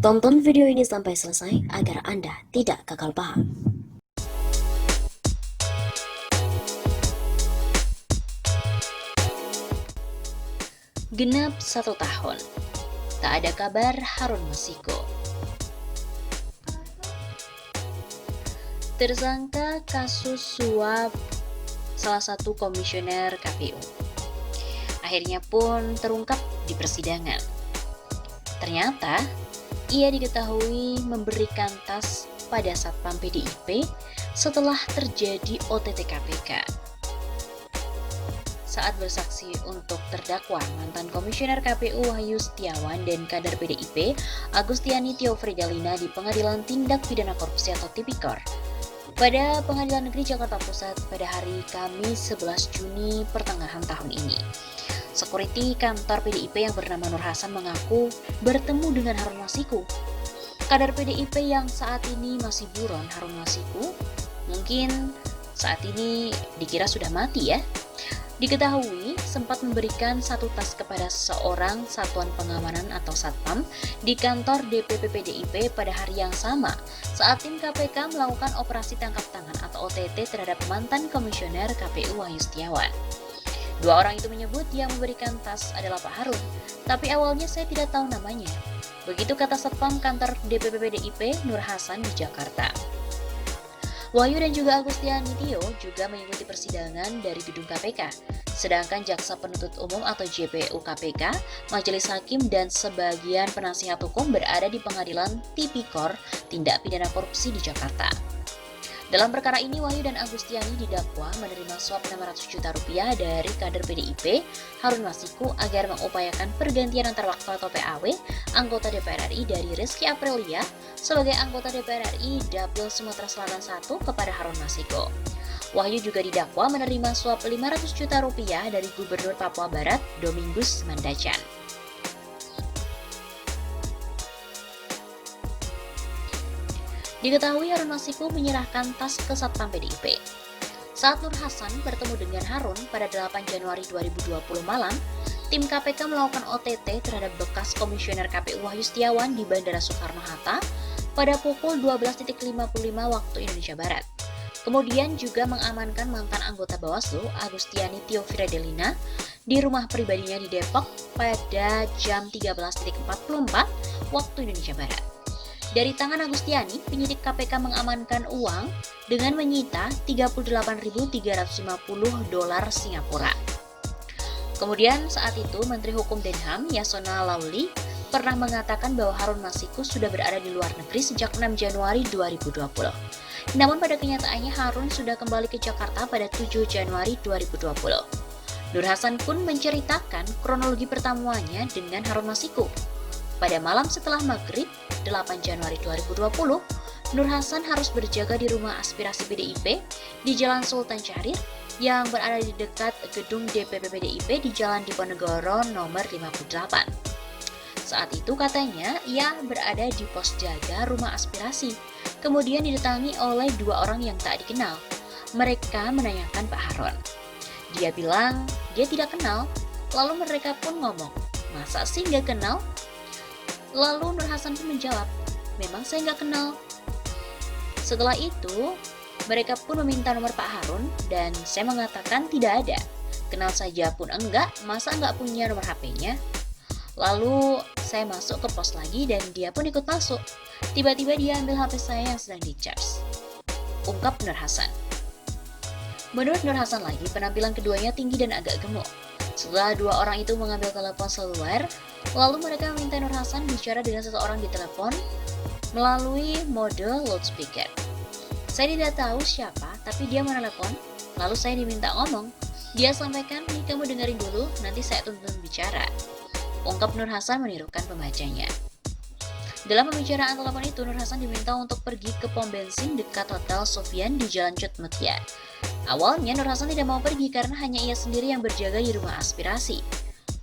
Tonton video ini sampai selesai agar Anda tidak gagal paham. Genap 1 tahun, tak ada kabar Harun Masiku. Tersangka kasus suap salah satu komisioner KPU akhirnya pun terungkap di persidangan. Ternyata ia diketahui memberikan tas pada Satpam PDIP setelah terjadi OTT KPK. Saat bersaksi untuk terdakwa mantan komisioner KPU Wahyu Setiawan dan kader PDIP Agustiani Tio Fridelina di Pengadilan Tindak Pidana Korupsi atau Tipikor pada Pengadilan Negeri Jakarta Pusat pada hari Kamis 11 Juni pertengahan tahun ini. Sekuriti kantor PDIP yang bernama Nur Hasan mengaku bertemu dengan Harun Masiku. Kader PDIP yang saat ini masih buron Harun Masiku, mungkin saat ini dikira sudah mati ya. Diketahui sempat memberikan satu tas kepada seorang satuan pengamanan atau Satpam di kantor DPP PDIP pada hari yang sama saat tim KPK melakukan operasi tangkap tangan atau OTT terhadap mantan komisioner KPU Wahyu Setiawan. Dua orang itu menyebut yang memberikan tas adalah Pak Harun, tapi awalnya saya tidak tahu namanya. Begitu kata Satpam kantor DPP PDIP Nur Hasan di Jakarta. Wahyu dan juga Agustiani Tio juga mengikuti persidangan dari gedung KPK, sedangkan Jaksa Penuntut Umum atau JPU KPK, Majelis Hakim dan sebagian penasihat hukum berada di Pengadilan Tipikor Tindak Pidana Korupsi di Jakarta. Dalam perkara ini, Wahyu dan Agustiani didakwa menerima suap 600 juta rupiah dari kader PDIP Harun Masiku agar mengupayakan pergantian antar waktu atau PAW anggota DPR RI dari Rizky Aprilia sebagai anggota DPR RI Dapil Sumatera Selatan 1 kepada Harun Masiku. Wahyu juga didakwa menerima suap 500 juta rupiah dari Gubernur Papua Barat Domingus Mandacan. Diketahui Harun Masiku menyerahkan tas ke Satpam PDIP. Saat Nur Hasan bertemu dengan Harun pada 8 Januari 2020 malam, tim KPK melakukan OTT terhadap bekas komisioner KPU Wahyu Setiawan di Bandara Soekarno-Hatta pada pukul 12.55 waktu Indonesia Barat. Kemudian juga mengamankan mantan anggota Bawaslu Agustiani Tio Fridelina di rumah pribadinya di Depok pada jam 13.44 waktu Indonesia Barat. Dari tangan Agustiani, penyidik KPK mengamankan uang dengan menyita 38.350 dolar Singapura. Kemudian saat itu Menteri Hukum dan HAM Yasona Lauli pernah mengatakan bahwa Harun Masiku sudah berada di luar negeri sejak 6 Januari 2020. Namun pada kenyataannya Harun sudah kembali ke Jakarta pada 7 Januari 2020. Nur Hasan pun menceritakan kronologi pertemuannya dengan Harun Masiku. Pada malam setelah maghrib 8 Januari 2020, Nur Hasan harus berjaga di rumah aspirasi PDIP di Jalan Sultan Syahrir yang berada di dekat gedung DPP PDIP di Jalan Diponegoro nomor 58. Saat itu katanya ia berada di pos jaga rumah aspirasi, kemudian didatangi oleh dua orang yang tak dikenal. Mereka menanyakan Pak Harun. Dia bilang dia tidak kenal, lalu mereka pun ngomong, "Masa sih nggak kenal?" Lalu Nur Hasan pun menjawab, "Memang saya nggak kenal." Setelah itu, mereka pun meminta nomor Pak Harun dan saya mengatakan tidak ada. Kenal saja pun enggak, masa nggak punya nomor HP-nya? Lalu saya masuk ke pos lagi dan dia pun ikut masuk. Tiba-tiba dia ambil HP saya yang sedang di-charge. Ungkap Nur Hasan. Menurut Nur Hasan lagi, penampilan keduanya tinggi dan agak gemuk. Setelah dua orang itu mengambil telepon seluler, lalu mereka meminta Nur Hasan bicara dengan seseorang di telepon melalui mode loudspeaker. Saya tidak tahu siapa, tapi dia menelepon, lalu saya diminta ngomong. Dia sampaikan, "Nih kamu dengerin dulu, nanti saya tuntun bicara." Ungkap Nur Hasan menirukan pembacanya. Dalam pembicaraan telepon itu, Nur Hasan diminta untuk pergi ke pom bensin dekat Hotel Sofian di Jalan Cut Mutia. Awalnya Nur Hasan tidak mau pergi karena hanya ia sendiri yang berjaga di rumah aspirasi.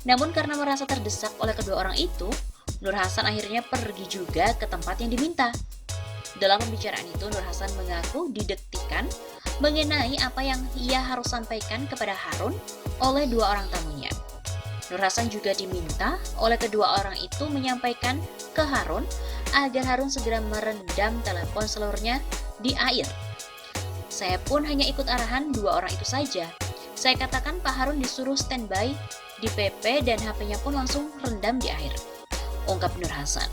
Namun karena merasa terdesak oleh kedua orang itu, Nur Hasan akhirnya pergi juga ke tempat yang diminta. Dalam pembicaraan itu, Nur Hasan mengaku didektikan mengenai apa yang ia harus sampaikan kepada Harun oleh dua orang tamunya. Nur Hasan juga diminta oleh kedua orang itu menyampaikan ke Harun agar Harun segera merendam telepon seluruhnya di air. Saya pun hanya ikut arahan dua orang itu saja. Saya katakan Pak Harun disuruh standby di PP dan HP-nya pun langsung rendam di air, ungkap Nur Hasan.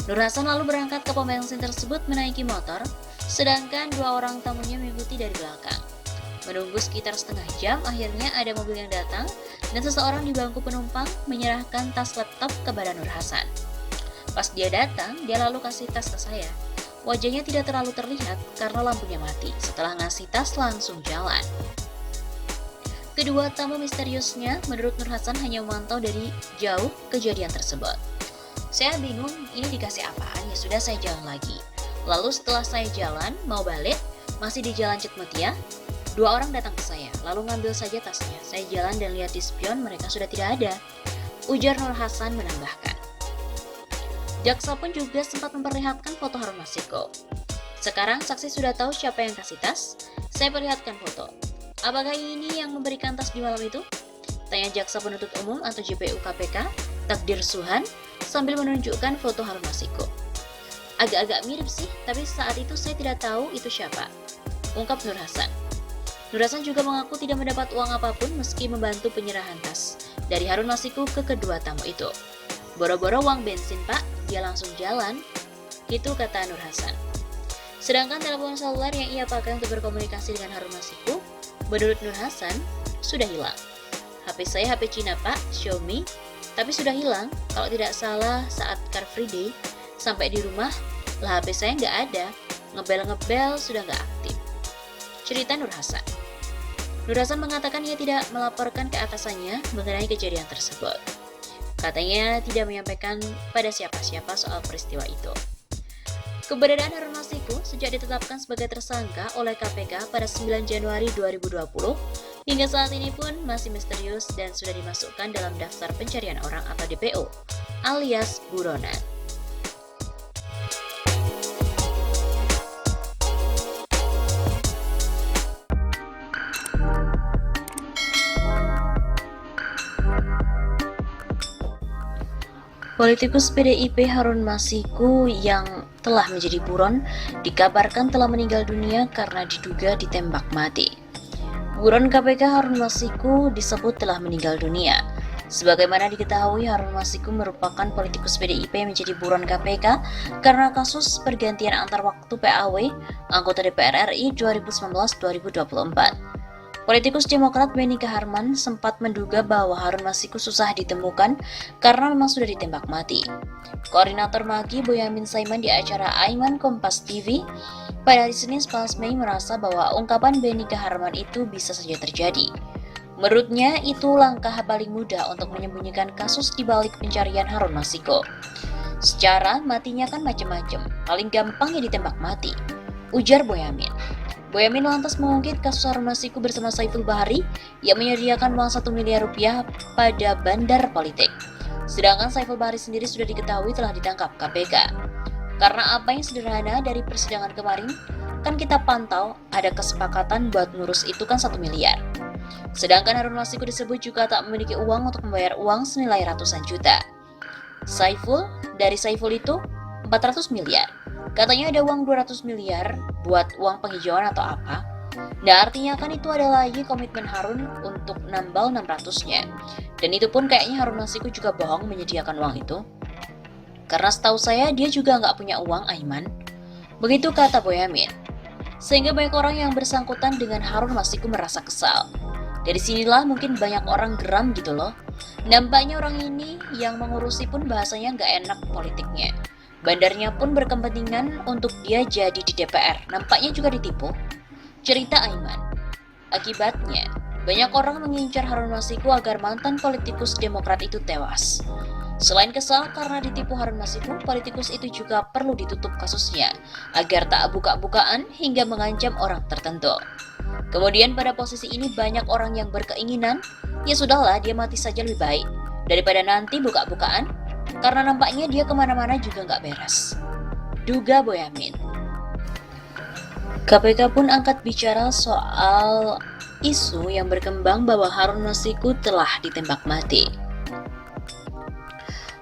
Nur Hasan lalu berangkat ke pom bensin tersebut menaiki motor, sedangkan dua orang tamunya mengikuti dari belakang. Menunggu sekitar setengah jam, akhirnya ada mobil yang datang dan seseorang di bangku penumpang menyerahkan tas laptop kepada Nur Hasan. Pas dia datang, dia lalu kasih tas ke saya. Wajahnya tidak terlalu terlihat karena lampunya mati. Setelah ngasih tas, langsung jalan. Kedua tamu misteriusnya, menurut Nur Hasan, hanya memantau dari jauh kejadian tersebut. Saya bingung, ini dikasih apaan? Ya sudah, saya jalan lagi. Lalu setelah saya jalan, mau balik, masih di jalan Cetmutia, dua orang datang ke saya, lalu ngambil saja tasnya. Saya jalan dan lihat di spion, mereka sudah tidak ada, ujar Nur Hasan menambahkan. Jaksa pun juga sempat memperlihatkan foto Harun Masiku. Sekarang saksi sudah tahu siapa yang kasih tas. Saya perlihatkan foto. Apakah ini yang memberikan tas di malam itu? Tanya jaksa penuntut umum atau JPU KPK, Takdir Suhan, sambil menunjukkan foto Harun Masiku. Agak-agak mirip sih, tapi saat itu saya tidak tahu itu siapa, ungkap Nur Hasan. Nur Hasan juga mengaku tidak mendapat uang apapun meski membantu penyerahan tas dari Harun Masiku ke kedua tamu itu. Boro-boro uang bensin pak, dia langsung jalan, gitu kata Nur Hasan. Sedangkan telepon seluler yang ia pakai untuk berkomunikasi dengan Harun Masiku, menurut Nur Hasan, sudah hilang. HP saya HP Cina pak, Xiaomi, tapi sudah hilang, kalau tidak salah saat Car Free Day, sampai di rumah, lah HP saya nggak ada, ngebel-ngebel sudah nggak aktif. Cerita Nur Hasan. Nur Hasan mengatakan ia tidak melaporkan ke atasannya mengenai kejadian tersebut. Katanya tidak menyampaikan pada siapa-siapa soal peristiwa itu. Keberadaan Harun Masiku sejak ditetapkan sebagai tersangka oleh KPK pada 9 Januari 2020 hingga saat ini pun masih misterius dan sudah dimasukkan dalam daftar pencarian orang atau DPO alias buronan. Politikus PDIP Harun Masiku yang telah menjadi buron dikabarkan telah meninggal dunia karena diduga ditembak mati. Buron KPK Harun Masiku disebut telah meninggal dunia. Sebagaimana diketahui, Harun Masiku merupakan politikus PDIP yang menjadi buron KPK karena kasus pergantian antar waktu PAW anggota DPR RI 2019-2024. Politikus Demokrat Benny Kaharman sempat menduga bahwa Harun Masiku susah ditemukan karena memang sudah ditembak mati. Koordinator Maki Boyamin Saiman di acara Aiman Kompas TV pada hari Senin 11 Mei merasa bahwa ungkapan Benny Kaharman itu bisa saja terjadi. Menurutnya, itu langkah paling mudah untuk menyembunyikan kasus di balik pencarian Harun Masiku. Secara matinya kan macam-macam, paling gampang ya ditembak mati, ujar Boyamin. Boyamin lantas mengungkit kasus Harun Masiku bersama Saiful Bahari yang menyediakan uang 1 miliar rupiah pada bandar politik. Sedangkan Saiful Bahari sendiri sudah diketahui telah ditangkap KPK. Karena apa yang sederhana dari persidangan kemarin, kan kita pantau ada kesepakatan buat ngurus itu kan 1 miliar. Sedangkan Harun Masiku disebut juga tak memiliki uang untuk membayar uang senilai ratusan juta. Dari Saiful itu 400 miliar. Katanya ada uang 200 miliar buat uang penghijauan atau apa. Nah artinya kan itu ada lagi komitmen Harun untuk nambal 600-nya. Dan itu pun kayaknya Harun Masiku juga bohong menyediakan uang itu. Karena setahu saya dia juga nggak punya uang, Aiman. Begitu kata Boyamin. Sehingga banyak orang yang bersangkutan dengan Harun Masiku merasa kesal. Dari sinilah mungkin banyak orang geram gitu loh. Nampaknya orang ini yang mengurusi pun bahasanya nggak enak politiknya. Bandarnya pun berkepentingan untuk dia jadi di DPR. Nampaknya juga ditipu. Cerita Aiman. Akibatnya, banyak orang mengincar Harun Masiku agar mantan politikus Demokrat itu tewas. Selain kesal karena ditipu Harun Masiku, politikus itu juga perlu ditutup kasusnya agar tak buka-bukaan hingga mengancam orang tertentu. Kemudian pada posisi ini banyak orang yang berkeinginan, ya sudahlah dia mati saja lebih baik daripada nanti buka-bukaan, karena nampaknya dia kemana-mana juga nggak beres, duga Boyamin. KPK pun angkat bicara soal isu yang berkembang bahwa Harun Masiku telah ditembak mati.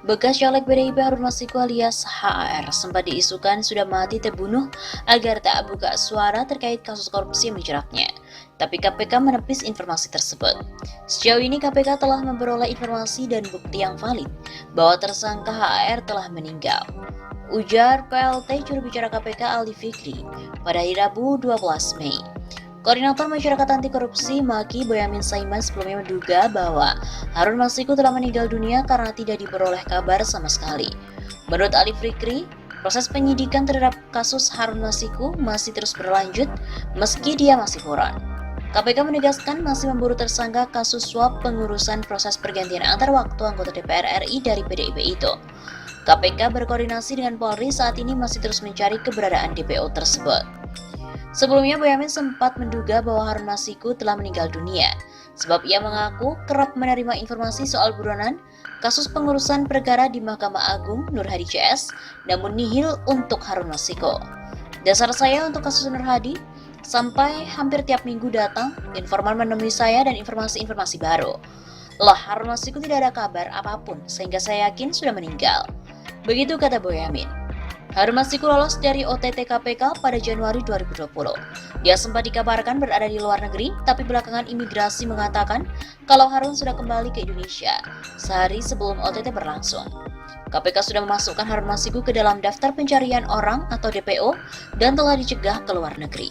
Bekas caleg PDIP Harun Masiku alias HAR sempat diisukan sudah mati terbunuh agar tak buka suara terkait kasus korupsi yang menjeratnya. Tapi KPK menepis informasi tersebut. Sejauh ini KPK telah memperoleh informasi dan bukti yang valid bahwa tersangka HAR telah meninggal. Ujar PLT juru bicara KPK Ali Fikri pada hari Rabu 12 Mei. Koordinator Masyarakat Anti Korupsi Maki Boyamin Saiman sebelumnya menduga bahwa Harun Masiku telah meninggal dunia karena tidak diperoleh kabar sama sekali. Menurut Ali Fikri, proses penyidikan terhadap kasus Harun Masiku masih terus berlanjut meski dia masih buron. KPK menegaskan masih memburu tersangka kasus suap pengurusan proses pergantian antar waktu anggota DPR RI dari PDIP itu. KPK berkoordinasi dengan Polri saat ini masih terus mencari keberadaan DPO tersebut. Sebelumnya, Boyamin sempat menduga bahwa Harun Masiku telah meninggal dunia, sebab ia mengaku kerap menerima informasi soal buronan kasus pengurusan perkara di Mahkamah Agung Nur Hadi CS, namun nihil untuk Harun Masiku. Dasar saya untuk kasus Nur Hadi, sampai hampir tiap minggu datang, informan menemui saya dan informasi-informasi baru. Lah, Harun Masiku tidak ada kabar apapun, sehingga saya yakin sudah meninggal. Begitu kata Boyamin. Harun Masiku lolos dari OTT KPK pada Januari 2020. Dia sempat dikabarkan berada di luar negeri, tapi belakangan imigrasi mengatakan kalau Harun sudah kembali ke Indonesia sehari sebelum OTT berlangsung. KPK sudah memasukkan Harun Masiku ke dalam daftar pencarian orang atau DPO dan telah dicegah ke luar negeri.